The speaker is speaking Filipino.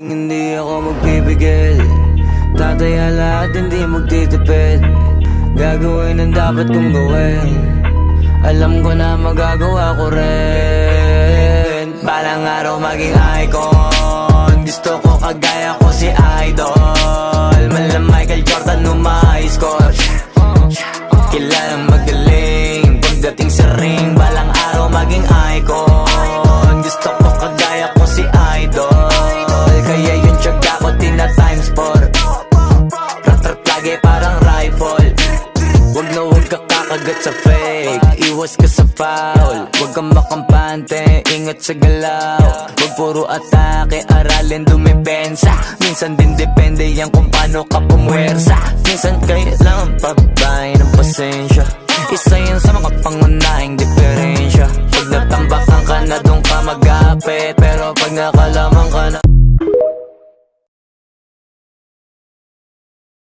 Hindi ako magpipigil, tataya lahat, hindi magtitipid. Gagawin ang dapat kong gawin, alam ko na magagawa ko rin. Balang araw maging icon, gusto ko kagaya ko si Idol. Mala Michael Jordan nung ma-high score, kilalang magaling pagdating sa ring. Balang araw maging icon, gusto ko kagaya ko si Idol. Kaya yung tiyaga ko tina-times 4, rat-rat lagi parang rifle. Wag na wag ka kakagat sa fake, iwas ka sa foul. Wag kang makampante, ingat sa galaw. Wag puro atake, aralin dumipensa. Minsan din depende yan kung paano ka pumwersa. Minsan kailangan pabay ng pasensya, isa yan sa mga pangunahing diferensya. Pag natambakan ka na doon ka mag-apit, pero pag nakalaman ka na